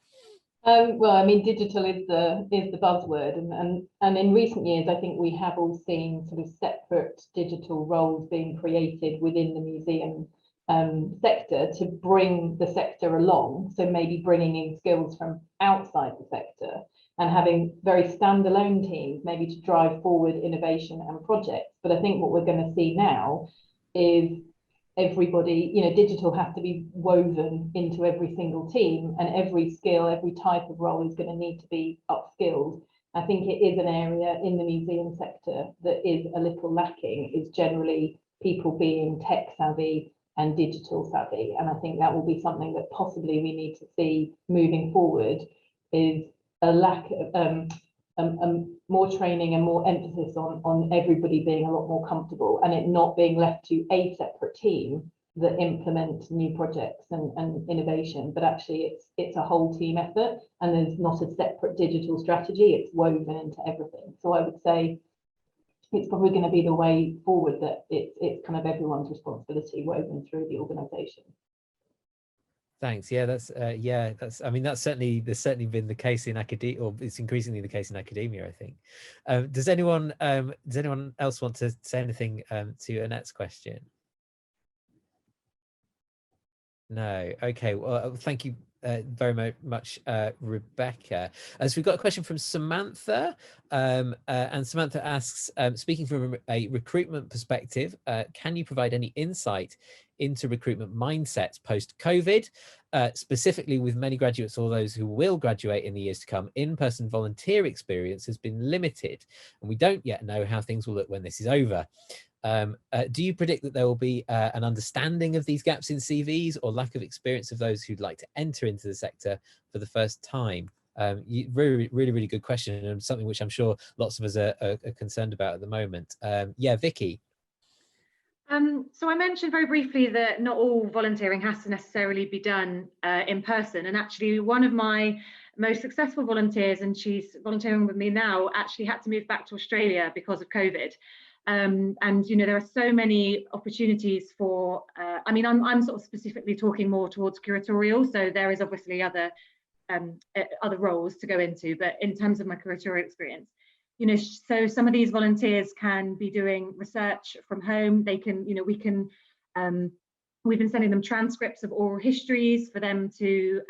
Well, I mean, digital is the buzzword, and in recent years, I think we have all seen sort of separate digital roles being created within the museum sector to bring the sector along. So maybe bringing in skills from outside the sector and having very standalone teams, maybe to drive forward innovation and projects. But I think what we're going to see now is everybody, you know, digital has to be woven into every single team, and every skill, every type of role is going to need to be upskilled. I think it is an area in the museum sector that is a little lacking, is generally people being tech savvy and digital savvy. And I think that will be something that possibly we need to see moving forward, is a lack of more training and more emphasis on everybody being a lot more comfortable, and it not being left to a separate team that implement new projects and innovation, but actually it's a whole team effort, and there's not a separate digital strategy, it's woven into everything. So I would say it's probably going to be the way forward, that it's kind of everyone's responsibility woven through the organisation. Thanks. Yeah, that's I mean, there's certainly been the case in academia, or it's increasingly the case in academia, I think. Does anyone else want to say anything to Annette's question? No. Okay. Well, thank you very much, Rebecca. So we've got a question from Samantha, and Samantha asks, speaking from a recruitment perspective, can you provide any insight into recruitment mindsets post-COVID, specifically with many graduates or those who will graduate in the years to come? In-person volunteer experience has been limited, and we don't yet know how things will look when this is over. Do you predict that there will be an understanding of these gaps in CVs, or lack of experience of those who'd like to enter into the sector for the first time? Really good question, and something which I'm sure lots of us are concerned about at the moment. Yeah, Vicki. So I mentioned very briefly that not all volunteering has to necessarily be done in person, and actually one of my most successful volunteers, and she's volunteering with me now, actually had to move back to Australia because of COVID. And you know, there are so many opportunities for I mean, I'm sort of specifically talking more towards curatorial, so there is obviously other roles to go into, but in terms of my curatorial experience, you know, so some of these volunteers can be doing research from home. They can, you know, we've been sending them transcripts of oral histories for them to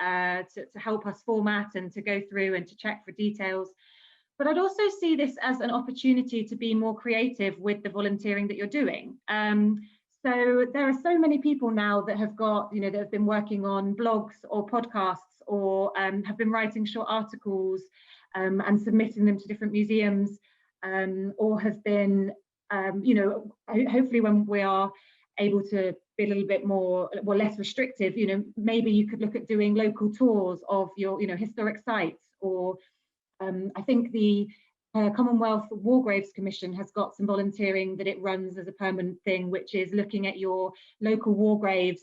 help us format and to go through and to check for details. But I'd also see this as an opportunity to be more creative with the volunteering that you're doing. So there are so many people now that have got, you know, that have been working on blogs or podcasts, or have been writing short articles and submitting them to different museums, or have been, you know, hopefully when we are able to be a little bit more, well, less restrictive, you know, maybe you could look at doing local tours of your, you know, historic sites, or I think the Commonwealth War Graves Commission has got some volunteering that it runs as a permanent thing, which is looking at your local war graves,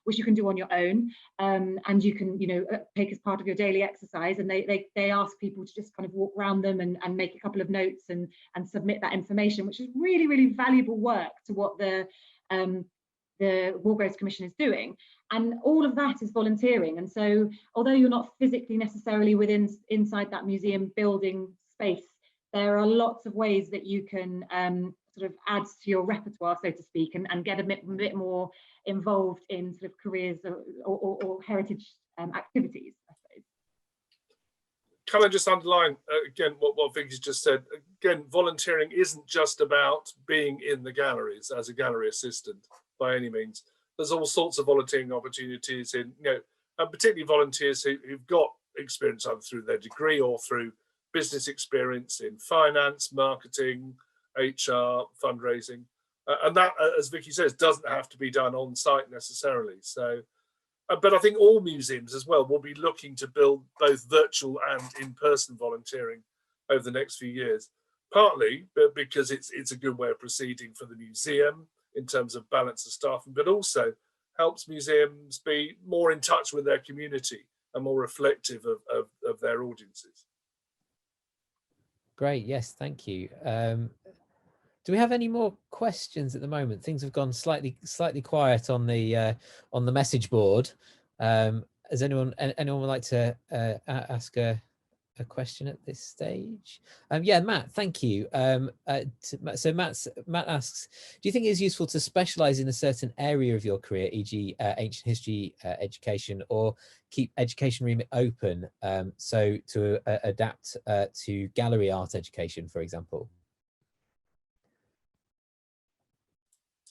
which you can do on your own, and you can, you know, take as part of your daily exercise. And they ask people to just kind of walk around them and make a couple of notes and submit that information, which is really valuable work to what the War Graves Commission is doing. And all of that is volunteering. And so although you're not physically necessarily inside that museum building space, there are lots of ways that you can sort of add to your repertoire, so to speak, and get a bit more involved in sort of careers or heritage activities, I suppose. Can I just underline again what Vicki's just said? Again, volunteering isn't just about being in the galleries as a gallery assistant by any means. There's all sorts of volunteering opportunities in, you know, and particularly volunteers who've got experience either through their degree or through business experience in finance, marketing, HR, fundraising. And that, as Vikki says, doesn't have to be done on site necessarily. So, but I think all museums as well will be looking to build both virtual and in-person volunteering over the next few years. Partly because it's a good way of proceeding for the museum in terms of balance of staffing, but also helps museums be more in touch with their community and more reflective of their audiences. Great, yes, thank you. Do we have any more questions at the moment? Things have gone slightly quiet on the message board. Has anyone would like to ask a question at this stage? Yeah, Matt, thank you. So Matt asks, do you think it's useful to specialize in a certain area of your career, e.g. ancient history education, or keep education remit open, so to adapt to gallery art education, for example?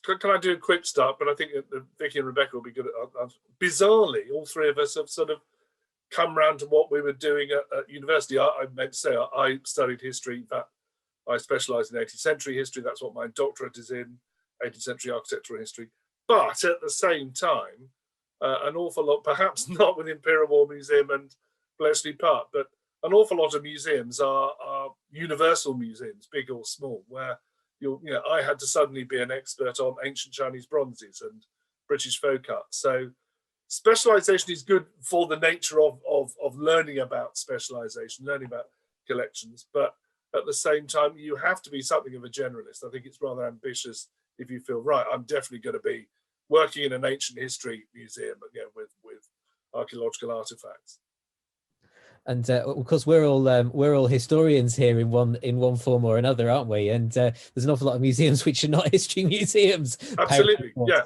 Can I do a quick start? But I think that Vikki and Rebecca will be good at. Bizarrely, all three of us have sort of come round to what we were doing at university. I meant to say I studied history. In fact, I specialised in 18th century history. That's what my doctorate is in, 18th century architectural history. But at the same time, an awful lot, perhaps not with Imperial War Museum and Bletchley Park, but an awful lot of museums are universal museums, big or small, where I had to suddenly be an expert on ancient Chinese bronzes and British folk art. So specialization is good for the nature of learning about specialization, learning about collections, but at the same time, you have to be something of a generalist. I think it's rather ambitious if you feel, right, I'm definitely going to be working in an ancient history museum, with archaeological artifacts. And of course, we're all historians here in one form or another, aren't we? And there's an awful lot of museums which are not history museums. Absolutely, yeah.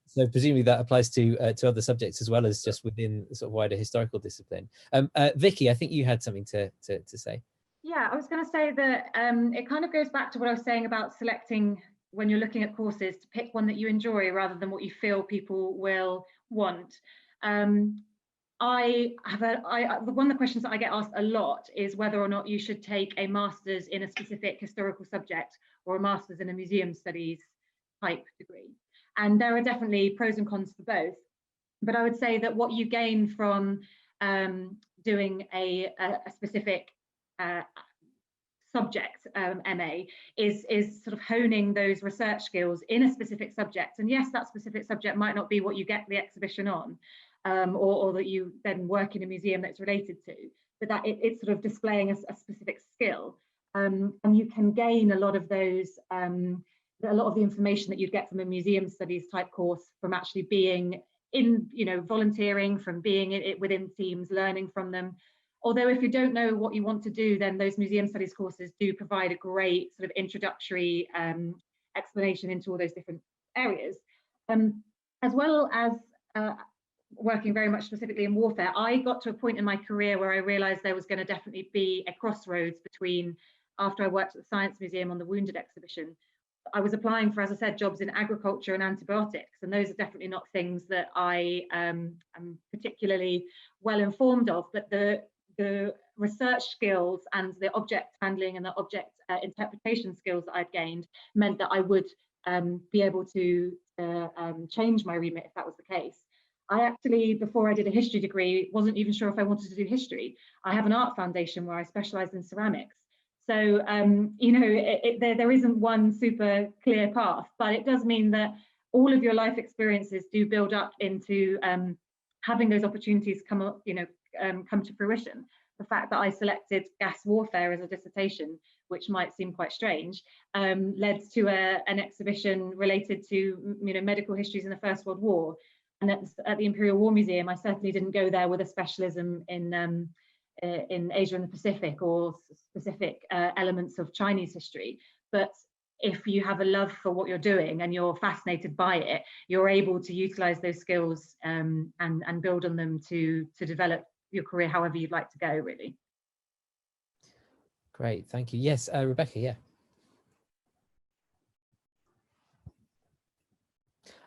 So presumably that applies to other subjects as well as just within sort of wider historical discipline. Vikki, I think you had something to say. Yeah, I was going to say that it kind of goes back to what I was saying about selecting when you're looking at courses, to pick one that you enjoy rather than what you feel people will want. One of the questions that I get asked a lot is whether or not you should take a master's in a specific historical subject or a master's in a museum studies type degree. And there are definitely pros and cons for both. But I would say that what you gain from doing a specific subject MA is sort of honing those research skills in a specific subject. And yes, that specific subject might not be what you get the exhibition on, or that you then work in a museum that's related to, but that it's sort of displaying a specific skill. And you can gain a lot of those, a lot of the information that you'd get from a museum studies type course from actually being in, volunteering, from being within teams, learning from them. Although if you don't know what you want to do, then those museum studies courses do provide a great sort of introductory explanation into all those different areas. As well as working very much specifically in warfare, I got to a point in my career where I realized there was going to definitely be a crossroads between, after I worked at the Science Museum on the Wounded exhibition, I was applying for, as I said, jobs in agriculture and antibiotics, and those are definitely not things that I am particularly well informed of, but the research skills and the object handling and the object interpretation skills that I'd gained meant that I would be able to change my remit if that was the case. I actually, before I did a history degree, wasn't even sure if I wanted to do history. I have an art foundation where I specialised in ceramics. So, there isn't one super clear path, but it does mean that all of your life experiences do build up into having those opportunities come to fruition. The fact that I selected gas warfare as a dissertation, which might seem quite strange, led to an exhibition related to medical histories in the First World War. And at the Imperial War Museum, I certainly didn't go there with a specialism in Asia and the Pacific or specific elements of Chinese history. But if you have a love for what you're doing and you're fascinated by it, you're able to utilize those skills and build on them to develop your career however you'd like to go, really. Great, thank you. Yes, Rebecca, yeah.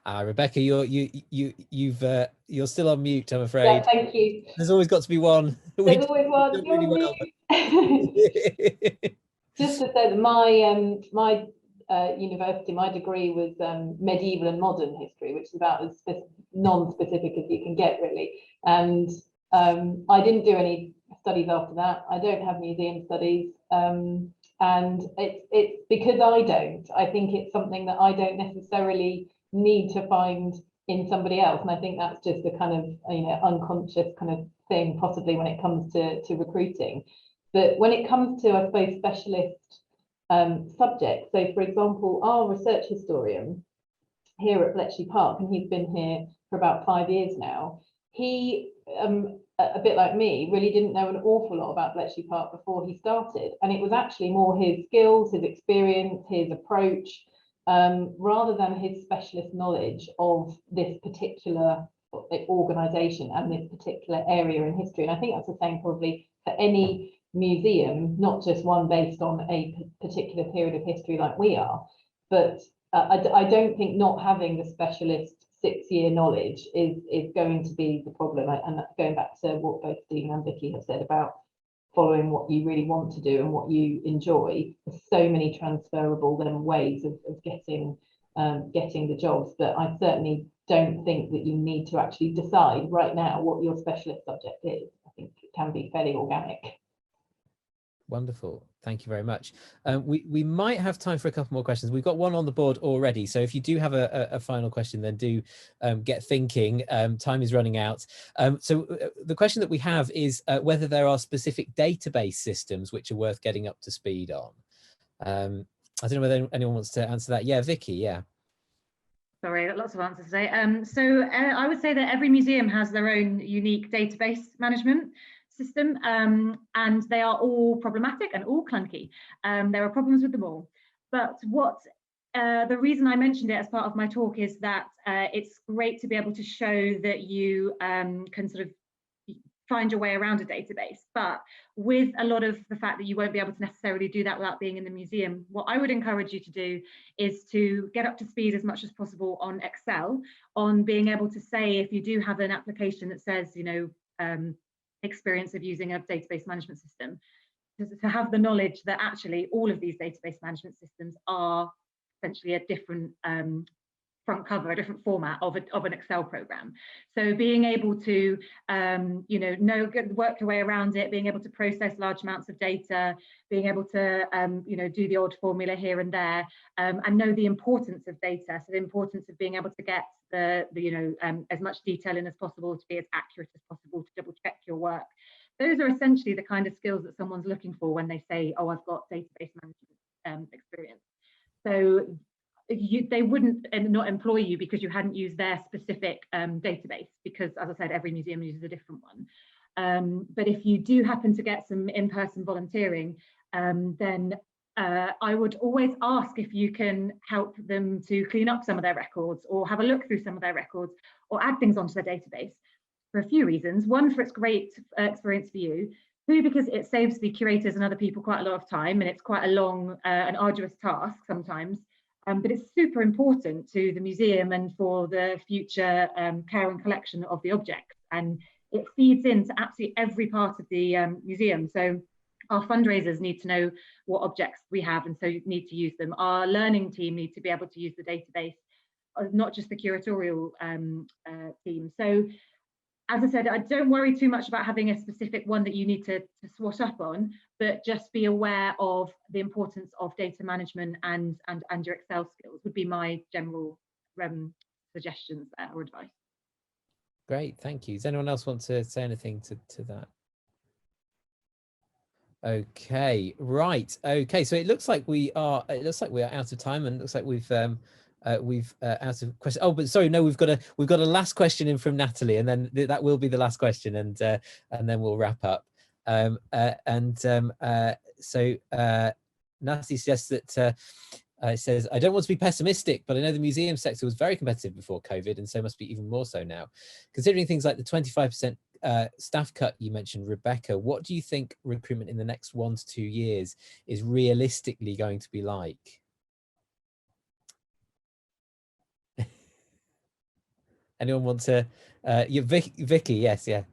Rebecca, you're still on mute, I'm afraid. Yeah, thank you. There's always got to be one. There's always one. Really well. Just to say that my university, my degree was medieval and modern history, which is about as non-specific as you can get, really. And I didn't do any studies after that. I don't have museum studies, and it's because I think it's something that I don't necessarily need to find in somebody else, and I think that's just a kind of unconscious kind of thing, possibly, when it comes to recruiting. But when it comes to, I suppose, specialist subjects, so for example, our research historian here at Bletchley Park, and he's been here for about 5 years now, he a bit like me, really didn't know an awful lot about Bletchley Park before he started, and it was actually more his skills, his experience, his approach, rather than his specialist knowledge of this particular organisation and this particular area in history. And I think that's the same probably for any museum, not just one based on a particular period of history like we are. But I don't think not having the specialist 6-year knowledge is going to be the problem. And that's going back to what both Stephen and Vicki have said about following what you really want to do and what you enjoy. There's so many transferable ways of getting the jobs, but I certainly don't think that you need to actually decide right now what your specialist subject is. I think it can be fairly organic. Wonderful. Thank you very much. We might have time for a couple more questions. We've got one on the board already. So if you do have a final question, then do get thinking. Time is running out. So the question that we have is whether there are specific database systems which are worth getting up to speed on. I don't know whether anyone wants to answer that. Yeah, Vicki, yeah. Sorry, I got lots of answers today. I would say that every museum has their own unique database management system, and they are all problematic and all clunky. There are problems with them all. But the reason I mentioned it as part of my talk is that it's great to be able to show that you can sort of find your way around a database. But with a lot of the fact that you won't be able to necessarily do that without being in the museum, what I would encourage you to do is to get up to speed as much as possible on Excel, on being able to say, if you do have an application that says, experience of using a database management system, to have the knowledge that actually all of these database management systems are essentially a different front cover, a different format of an Excel program. So being able to work your way around it, being able to process large amounts of data, being able to do the odd formula here and there, and know the importance of data. So the importance of being able to get as much detail in as possible, to be as accurate as possible, to double check your work. Those are essentially the kind of skills that someone's looking for when they say, oh, I've got database management experience. So they wouldn't not employ you because you hadn't used their specific database, because, as I said, every museum uses a different one. But if you do happen to get some in-person volunteering, then I would always ask if you can help them to clean up some of their records, or have a look through some of their records, or add things onto their database, for a few reasons. One, for its great experience for you. Two, because it saves the curators and other people quite a lot of time, and it's quite a long and arduous task sometimes. But it's super important to the museum and for the future care and collection of the objects. And it feeds into absolutely every part of the museum. So our fundraisers need to know what objects we have, and so need to use them. Our learning team need to be able to use the database, not just the curatorial team. So, as I said, I don't worry too much about having a specific one that you need to swat up on, but just be aware of the importance of data management and your Excel skills would be my general suggestions or advice. Great, thank you. Does anyone else want to say anything to that? Okay, right. Okay, so it looks like we are out of time, and it looks like we've out of questions. Oh, but sorry, no, we've got a last question in from Natalie, and then that will be the last question, and then we'll wrap up. So Natalie suggests that it says, I don't want to be pessimistic, but I know the museum sector was very competitive before COVID, and so must be even more so now. Considering things like the 25% staff cut you mentioned, Rebecca, what do you think recruitment in the next 1 to 2 years is realistically going to be like? Anyone want to? Vicki, yes, yeah.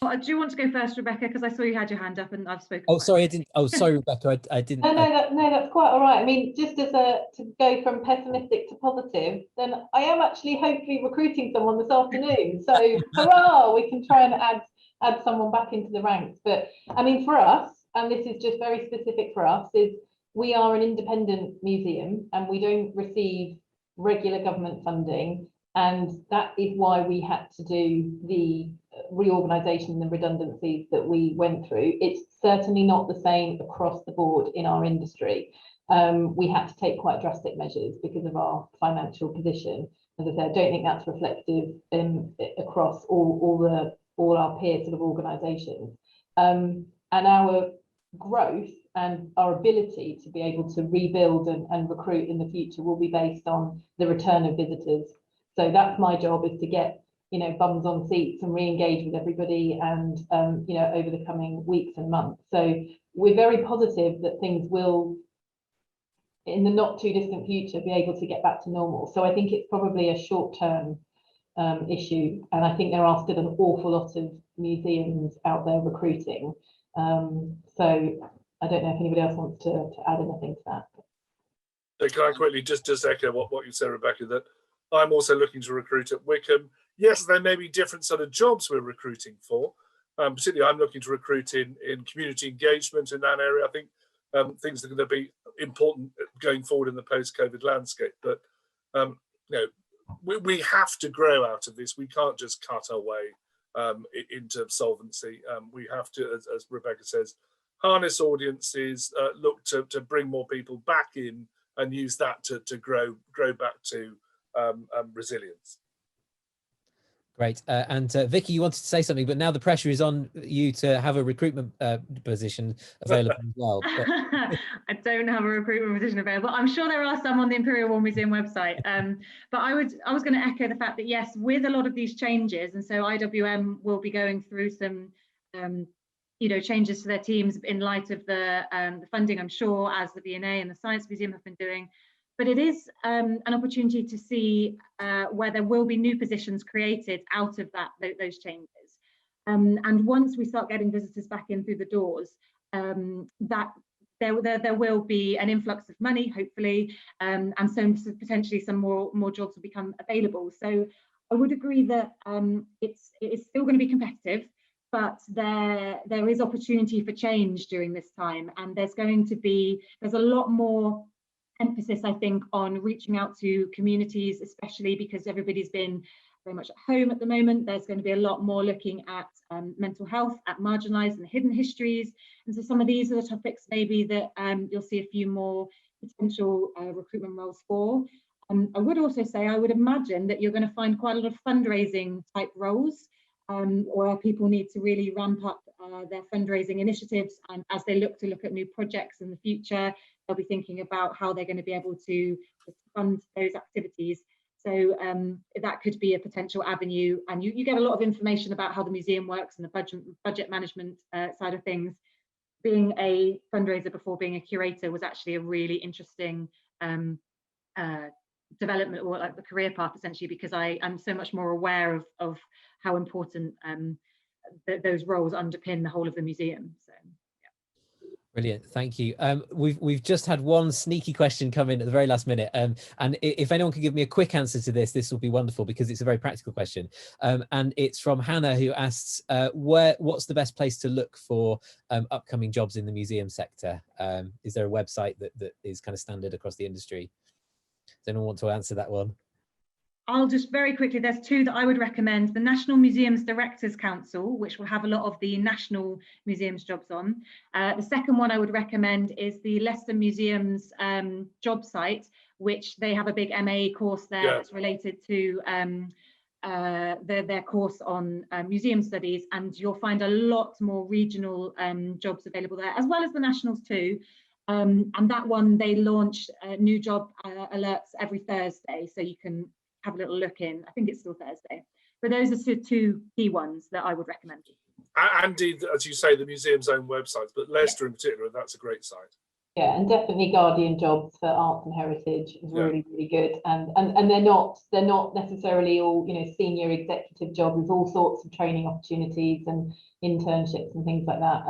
Oh, do you want to go first, Rebecca? Because I saw you had your hand up and I've spoken. Oh, sorry, I didn't. Oh, sorry, Rebecca, I didn't. No, that's quite all right. I mean, just as to go from pessimistic to positive, then I am actually hopefully recruiting someone this afternoon. So hurrah, we can try and add someone back into the ranks. But I mean, for us, and this is just very specific for us, is we are an independent museum and we don't receive regular government funding. And that is why we had to do the reorganisation and the redundancies that we went through. It's certainly not the same across the board in our industry. We had to take quite drastic measures because of our financial position. As I said, I don't think that's reflective across all our peer sort of organisations. And our growth and our ability to be able to rebuild and recruit in the future will be based on the return of visitors. So that's my job, is to get, you know, bums on seats and re-engage with everybody, and you know, over the coming weeks and months. So we're very positive that things will, in the not too distant future, be able to get back to normal. So I think it's probably a short-term issue, and I think there are still an awful lot of museums out there recruiting. So I don't know if anybody else wants to add anything to that. So can I quickly just echo what you said, Rebecca, that I'm also looking to recruit at Wickham. Yes, there may be different sort of jobs we're recruiting for. Particularly, I'm looking to recruit in community engagement in that area. I think things are going to be important going forward in the post-COVID landscape. But you know, we have to grow out of this. We can't just cut our way into solvency. We have to, as Rebecca says, harness audiences, look to bring more people back in, and use that to grow back to resilience. Great. And Vicki, you wanted to say something, but now the pressure is on you to have a recruitment position available as well. But... I don't have a recruitment position available. I'm sure there are some on the Imperial War Museum website. But I was going to echo the fact that, yes, with a lot of these changes, and so IWM will be going through some you know, changes to their teams in light of the funding, I'm sure, as the V&A and the Science Museum have been doing. But it is an opportunity to see where there will be new positions created out of those changes. And once we start getting visitors back in through the doors, that there will be an influx of money, hopefully, and so potentially some more jobs will become available. So I would agree that it is still going to be competitive, but there is opportunity for change during this time, and there's a lot more emphasis, I think, on reaching out to communities, especially because everybody's been very much at home at the moment. There's going to be a lot more looking at mental health, at marginalised and hidden histories, and so some of these are the topics maybe that you'll see a few more potential recruitment roles for. I would also say, I would imagine that you're going to find quite a lot of fundraising type roles, where people need to really ramp up their fundraising initiatives, and as they look at new projects in the future, they'll be thinking about how they're going to be able to fund those activities. So that could be a potential avenue, and you get a lot of information about how the museum works and the budget management side of things. Being a fundraiser before being a curator was actually a really interesting development, or like the career path, essentially, because I'm so much more aware of how important those roles underpin the whole of the museum. So yeah. Brilliant, thank you. We've just had one sneaky question come in at the very last minute, and if anyone could give me a quick answer to this will be wonderful, because it's a very practical question, and it's from Hannah, who asks, what's the best place to look for upcoming jobs in the museum sector? Is there a website that is kind of standard across the industry? Does anyone want to answer that one? I'll just very quickly, there's two that I would recommend. The National Museums Directors Council, which will have a lot of the national museums jobs on. The second one I would recommend is the Leicester Museum's job site, which they have a big MA course there that's related to their course on museum studies, and you'll find a lot more regional jobs available there, as well as the nationals too. And that one, they launch new job alerts every Thursday, so you can have a little look in. I think it's still Thursday, but those are two key ones that I would recommend. And indeed, as you say, the museum's own websites, but Leicester in particular, that's a great site. Yeah, and definitely guardian jobs for arts and heritage is really, really good. And they're not necessarily all, you know, senior executive jobs. There's all sorts of training opportunities and internships and things like that.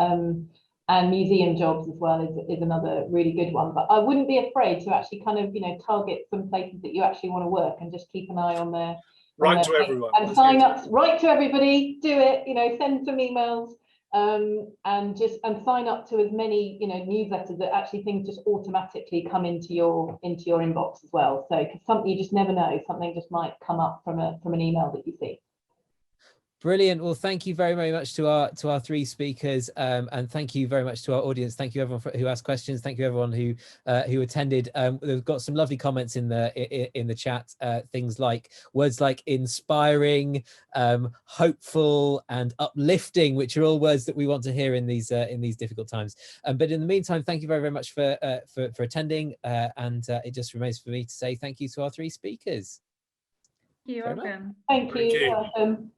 And museum jobs as well is another really good one. But I wouldn't be afraid to actually kind of, you know, target some places that you actually want to work and just keep an eye on their Right to everyone. And sign up, right to everybody, do it, you know, send some emails. And sign up to as many, you know, newsletters that actually things just automatically come into your inbox as well. So because something, you just never know, something just might come up from an email that you see. Brilliant. Well, thank you very, very much to our three speakers, and thank you very much to our audience. Thank you everyone who asked questions. Thank you everyone who attended. We've got some lovely comments in the chat. Things like words like inspiring, hopeful, and uplifting, which are all words that we want to hear in these difficult times. But in the meantime, thank you very, very much for attending. And it just remains for me to say thank you to our three speakers. You're welcome. Thank you. Welcome.